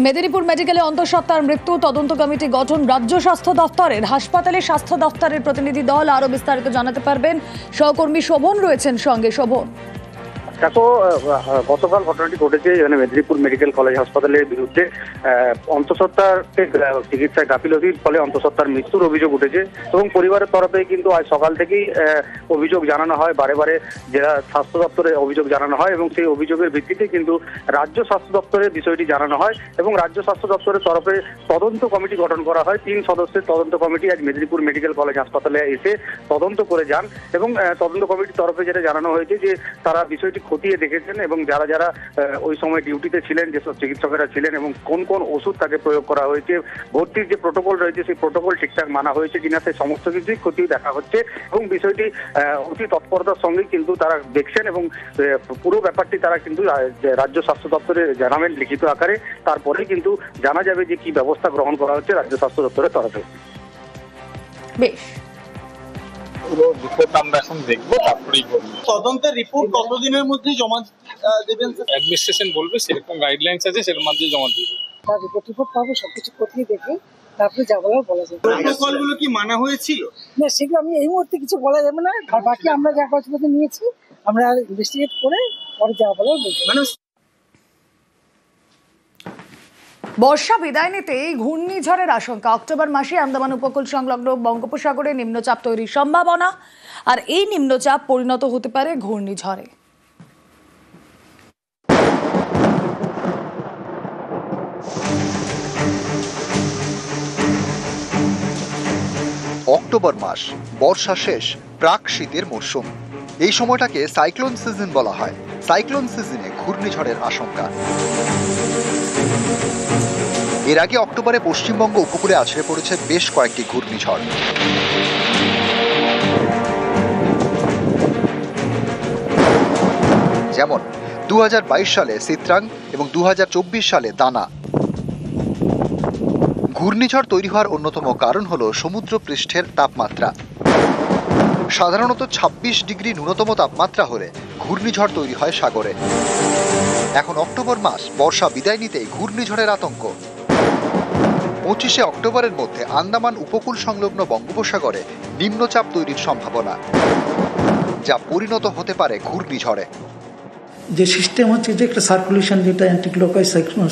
মেদিনীপুর মেডিকেলে অন্তঃসত্ত্বার মৃত্যু তদন্ত কমিটি গঠন রাজ্য স্বাস্থ্য দফতরের। হাসপাতালে স্বাস্থ্য দফতরের প্রতিনিধি দল আরো বিস্তারিত জানাতে পারবেন সহকর্মী শোভন রয়েছেন সঙ্গে। শোভন, দেখো, গতকাল ঘটনাটি ঘটেছে এখানে মেদিনীপুর মেডিকেল কলেজ হাসপাতালের বিরুদ্ধে অন্তঃসত্ত্বার চিকিৎসায় গাফিলতির ফলে অন্তঃসত্ত্বার মৃত্যুর অভিযোগ উঠেছে এবং পরিবারের তরফে কিন্তু আজ সকাল থেকেই অভিযোগ জানানো হয়, বারে বারে জেলা স্বাস্থ্য দপ্তরে অভিযোগ জানানো হয় এবং সেই অভিযোগের ভিত্তিতে কিন্তু রাজ্য স্বাস্থ্য দপ্তরের বিষয়টি জানানো হয় এবং রাজ্য স্বাস্থ্য দপ্তরের তরফে তদন্ত কমিটি গঠন করা হয়। 3 সদস্যের তদন্ত কমিটি আজ মেদিনীপুর মেডিকেল কলেজ হাসপাতালে এসে তদন্ত করে যান এবং তদন্ত কমিটির তরফে যেটা জানানো হয়েছে যে তারা বিষয়টি খতিয়ে দেখেছেন এবং যারা যারা ওই সময় ডিউটিতে ছিলেন, যেসব চিকিৎসকেরা ছিলেন এবং কোন কোন ওষুধ তাকে প্রয়োগ করা হয়েছে, ভর্তির যে প্রোটোকল রয়েছে সেই প্রোটোকল ঠিকঠাক মানা হয়েছে কিনা সেই সমস্ত কিছুই খতিয়ে দেখা হচ্ছে এবং বিষয়টি অতি তৎপরতার সঙ্গে কিন্তু তারা দেখছেন এবং পুরো ব্যাপারটি তারা কিন্তু রাজ্য স্বাস্থ্য দপ্তরে জানাবেন লিখিত আকারে। তারপরেই কিন্তু জানা যাবে যে কি ব্যবস্থা গ্রহণ করা হচ্ছে রাজ্য স্বাস্থ্য দপ্তরের তরফে। বেশ, পুরো রিপোর্ট আমরা এখন দেখবো, তারপরেই বলবো। তদন্তের রিপোর্ট কতদিনের মধ্যে জমা দেবেন? অ্যাডমিনিস্ট্রেশন বলবে, সেরকম গাইডলাইন্স আছে, সেটার মধ্যে জমা দিবে। তার রিপোর্ট পাবো, সবকিছু খতিয়ে দেখে তারপরে যা বলার বলা যাবে। প্রোটোকলগুলো কি মানা হয়েছিল? না, সেগুলো আমি এই মুহূর্তে কিছু বলা যাবে না। আর বাকি আমরা যা কাগজপত্র নিয়েছি আমরা ইনভেস্টিগেট করে পরে যা বলার বলবো। বর্ষা বিদায় নিতে ঘূর্ণিঝড়ের আশঙ্কা। অক্টোবর মাসে আন্দামান উপকূল সংলগ্ন বঙ্গোপসাগরে নিম্নচাপ তৈরির সম্ভাবনা, আর এই নিম্নচাপ পরিণত হতে পারে ঘূর্ণিঝড়ে। অক্টোবর মাস, বর্ষা শেষ, প্রাক শীতের মরশুম। এই সময়টাকে সাইক্লোন সিজন বলা হয়। সাইক্লোন সিজনে ঘূর্ণিঝড়ের আশঙ্কা। এর আগে অক্টোবরে পশ্চিমবঙ্গ উপকূলে আছড়ে পড়েছে বেশ কয়েকটি ঘূর্ণিঝড়। যেমন 2022 সালে সিত্রাং এবং 2024 সালে দানা। ঘূর্ণিঝড় তৈরি হওয়ার অন্যতম কারণ হল সমুদ্র পৃষ্ঠের তাপমাত্রা। সাধারণত 26 ডিগ্রি ন্যূনতম তাপমাত্রা হলে ঘূর্ণিঝড় তৈরি হয় সাগরে। এখন অক্টোবর মাস, বর্ষা বিদায় নিতেই ঘূর্ণিঝড়ের আতঙ্ক। 25শে অক্টোবরের মধ্যে আন্দামান উপকূল সংলগ্ন বঙ্গোপসাগরে নিম্নচাপ তৈরির সম্ভাবনা, যা পরিণত হতে পারে ঘূর্ণিঝড়ে। যে সিস্টেম হচ্ছে যে একটা সার্কুলেশন, যেটা অ্যান্টিক্লকওয়াইজ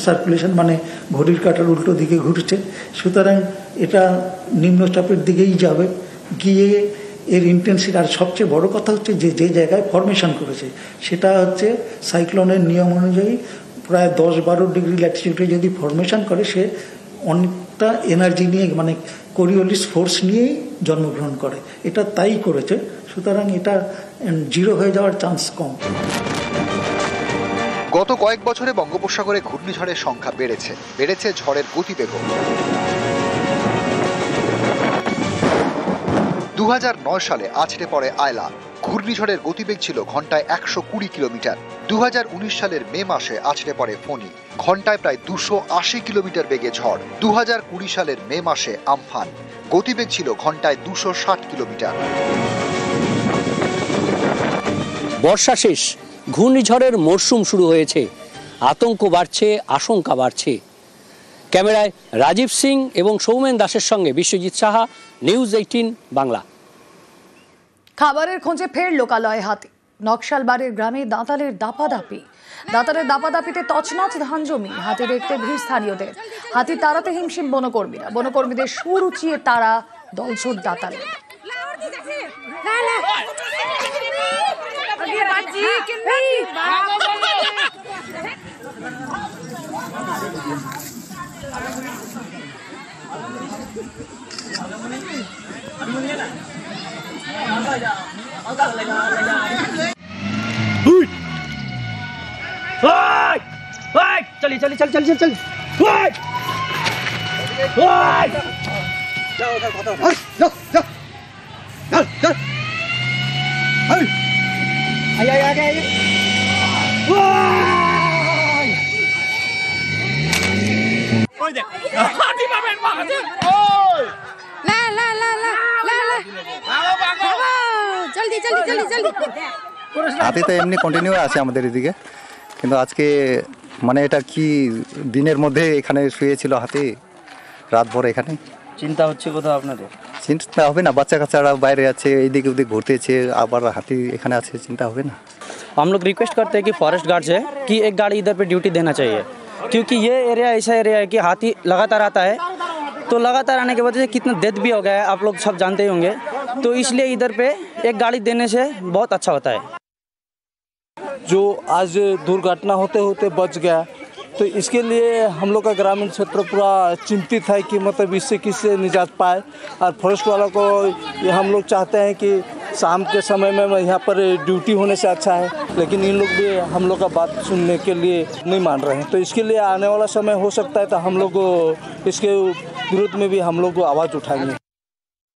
সার্কুলেশন, মানে ঘড়ির কাঁটার উল্টো দিকে ঘুরছে, সুতরাং এটা নিম্নচাপের দিকেই যাবে, গিয়ে এর ইন্টেন্সিটি। আর সবচেয়ে বড় কথা হচ্ছে যে যে জায়গায় ফরমেশন করেছে সেটা হচ্ছে সাইক্লোনের নিয়ম অনুযায়ী প্রায় 10-12 ডিগ্রি ল্যাটিটিউডে যদি ফরমেশন করে, সে অনেকটা এনার্জি নিয়ে, মানে কোরিওলিস ফোর্স নিয়েই জন্মগ্রহণ করে। এটা তাই করেছে, সুতরাং এটা জিরো হয়ে যাওয়ার চান্স কম। গত কয়েক বছরে বঙ্গোপসাগরে ঘূর্ণিঝড়ের সংখ্যা বেড়েছে ঝড়ের গতিবেগও। 2009 সালে আছড়ে পড়ে আয়লা। ঘূর্ণিঝড়ের গতিবেগ ছিল ঘন্টায় 120 কিলোমিটার। 2019 সালের মে মাসে আছড়ে পড়ে ফণী, ঘন্টায় প্রায় 280 কিলোমিটার বেগে ঝড়। 2020 সালের মে মাসে আমফান, গতিবেগ ছিল ঘন্টায় 260 কিলোমিটার। বর্ষা শেষ, ঘূর্ণিঝড়ের মরশুম শুরু হয়েছে। আতঙ্ক বাড়ছে, আশঙ্কা বাড়ছে। ক্যামেরায় রাজীব সিং এবং সৌমেন দাসের সঙ্গে বিশ্বজিৎ সাহা, নিউজ 18 বাংলা। খাবারের খোঁজে ফের লোকালয়ে হাতি। নকশালবাড়ির গ্রামে দাঁতালের দাপাদাপিতে তছনছ ধান জমি। হাতি দেখতে ভিড় স্থানীয়দের। হাতি তাড়াতে হিমশিম বনকর্মীরা। বনকর্মীদের সুর উঁচিয়ে তারা দলছুট দাঁতালের। চলি চলি চল চল চল চল। হাতি তো এমনি কন্টিনিউ আছে আমাদের এদিকে, কিন্তু আজকে মানে এটা কি দিনের মধ্যে এখানে শুয়েছিল হাতি রাতভর এখানে? চিন্তা হচ্ছে কোথাও আপনাদের? চিন্তা হবে না, বাচ্চা কাচ্চারা বাইরে আছে, এইদিকে ওদিক ঘুরতেছে, আবার হাতি এখানে আছে, चिंता হবে না। हम लोग रिक्वेस्ट करते हैं कि फॉरेस्ट गार्ड से कि एक गाड़ी इधर पे ड्यूटी देना चाहिए, क्योंकि ये एरिया ऐसा एरिया है कि हाथी लगातार आता है, तो लगातार आने की वजह से कितना डेथ भी हो गया है, आप लोग सब जानते ही होंगे, तो इसलिए इधर पे एक गाड़ी देने से बहुत अच्छा होता है। जो आज दुर्घटना होते होते बच गया, तो इसके लिए हम लोग का ग्रामीण क्षेत्र पूरा चिंतित है कि मतलब इससे किससे निजात पाए। और फॉरेस्ट वालों को ये हम लोग चाहते हैं कि शाम के समय में यहाँ पर ड्यूटी होने से अच्छा है, लेकिन इन लोग भी हम लोग का बात सुनने के लिए नहीं मान रहे हैं। तो इसके लिए आने वाला समय हो सकता है तो हम लोग इसके विरोध में भी हम लोग आवाज़ उठाएंगे।